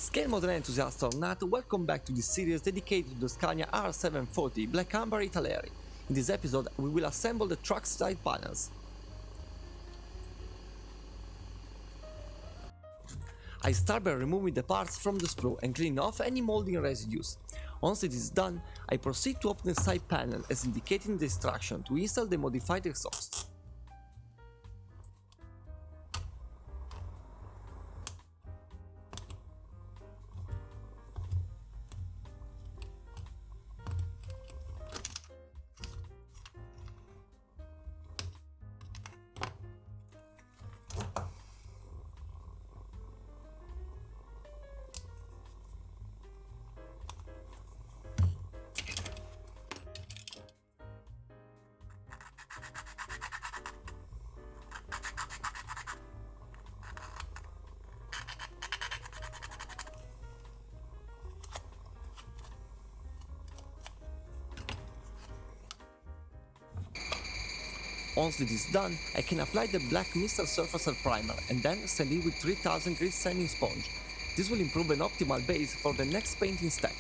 Scale model enthusiasts or not, welcome back to this series dedicated to the Scania R730 Black Amber Italeri. In this episode we will assemble the truck side panels. I start by removing the parts from the sprue and cleaning off any molding residues. Once it is done, I proceed to open the side panel as indicated in the instruction to install the modified exhaust. Once it is done, I can apply the black Mr. Surfacer primer and then sand it with 3000 grit sanding sponge. This will improve an optimal base for the next painting step.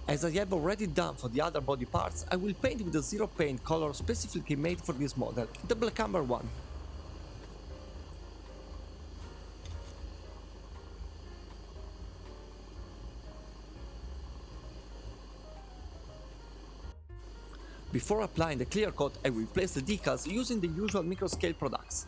As I have already done for the other body parts, I will paint with the zero paint color specifically made for this model, the Black Amber one. Before applying the clear coat, I will place the decals using the usual microscale products.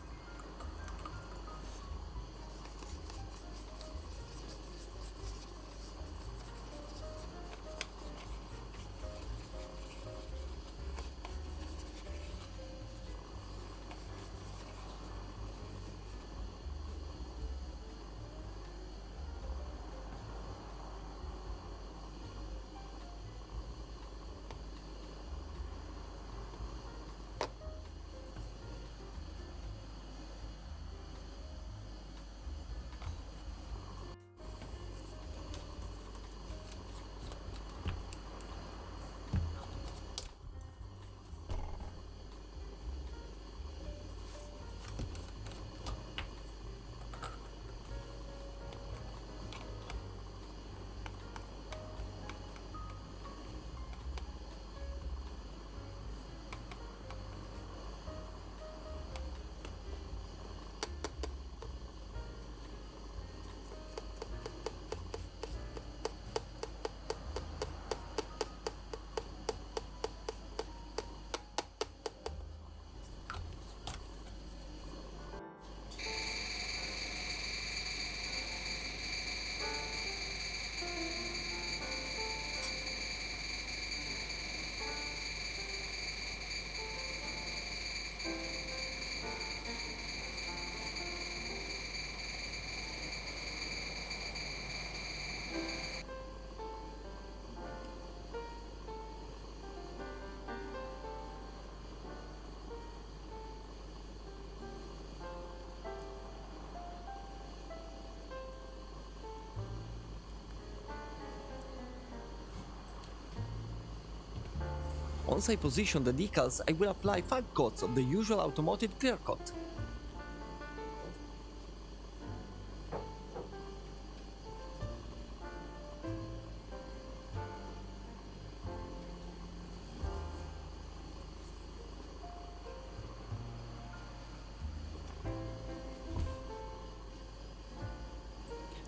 Once I position the decals, I will apply 5 coats of the usual automotive clear coat.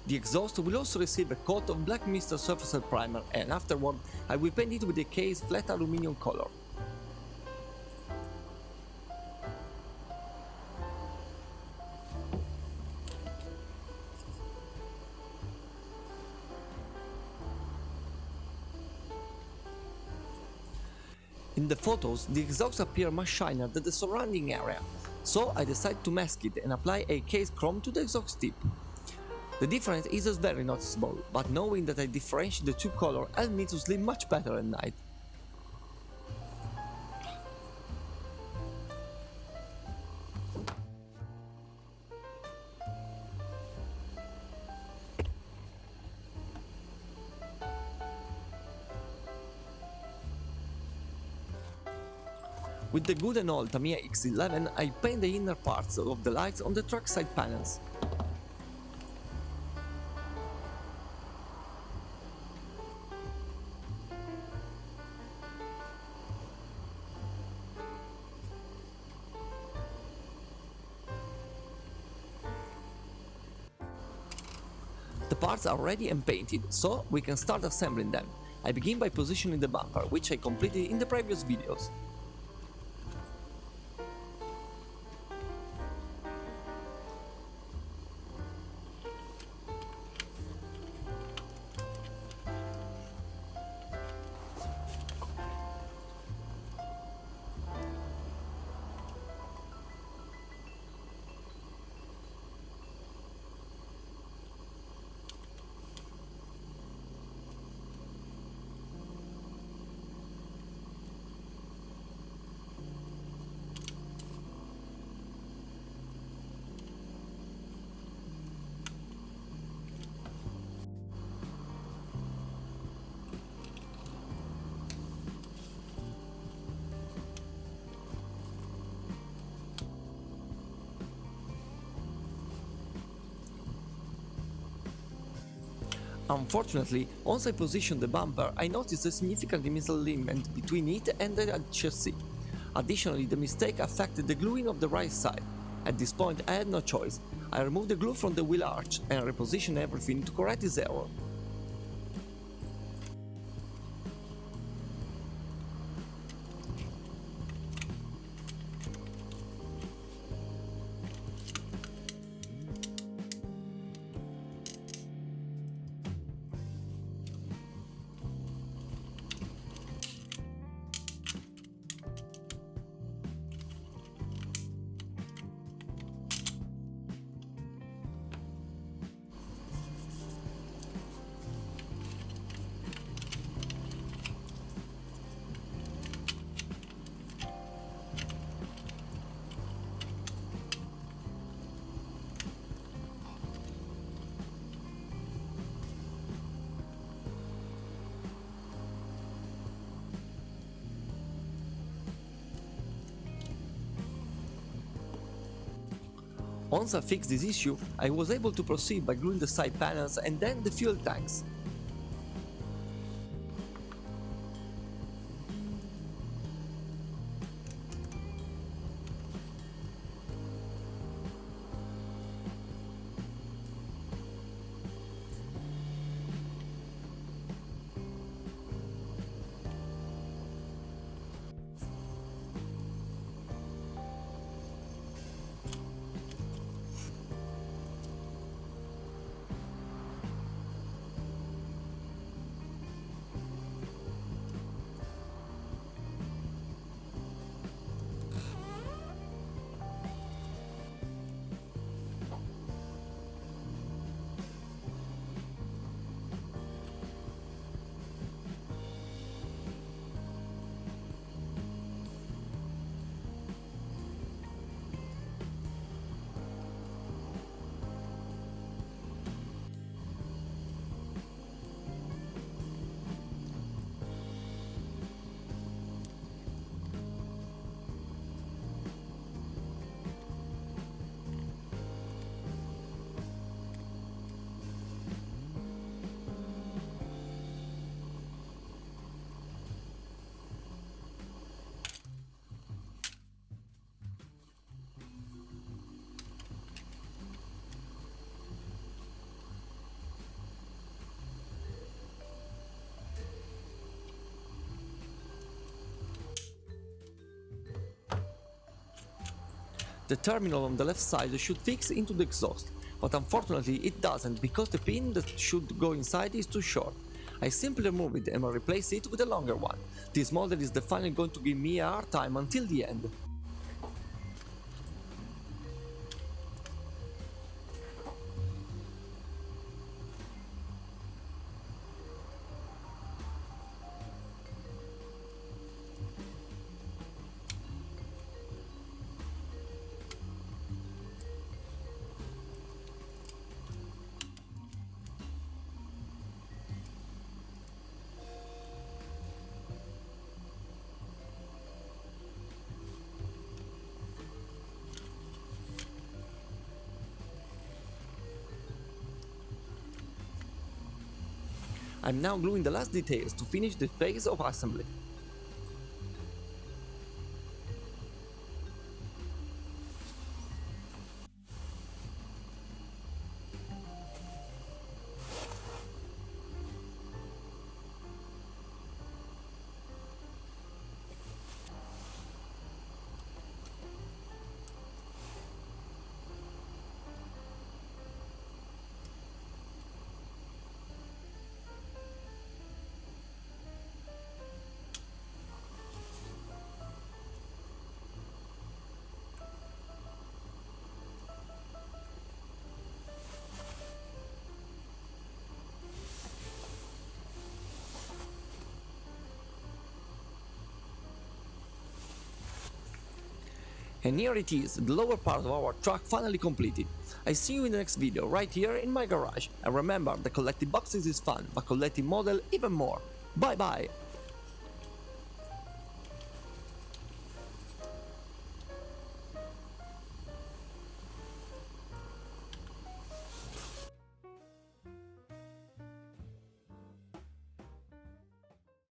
The exhaust will also receive a coat of black Mr. Surfacer primer and afterward I will paint it with the case flat aluminium color. In the photos, the exhaust appear much shinier than the surrounding area, so I decided to mask it and apply a case chrome to the exhaust tip. The difference is very noticeable, but knowing that I differentiate the two colors helped me to sleep much better at night. With the good and old Tamiya X11, I paint the inner parts of the lights on the truck side panels. The parts are ready and painted, so we can start assembling them. I begin by positioning the bumper, which I completed in the previous videos. Unfortunately, once I positioned the bumper, I noticed a significant misalignment between it and the chassis. Additionally, the mistake affected the gluing of the right side. At this point, I had no choice. I removed the glue from the wheel arch and repositioned everything to correct this error. Once I fixed this issue, I was able to proceed by gluing the side panels and then the fuel tanks. The terminal on the left side should fix into the exhaust, but unfortunately it doesn't because the pin that should go inside is too short. I simply remove it and replace it with a longer one. This model is definitely going to give me a hard time until the end. I'm now gluing the last details to finish the phase of assembly. And here it is, the lower part of our truck finally completed. I see you in the next video, right here in my garage. And remember that collecting boxes is fun, but collecting model even more. Bye bye!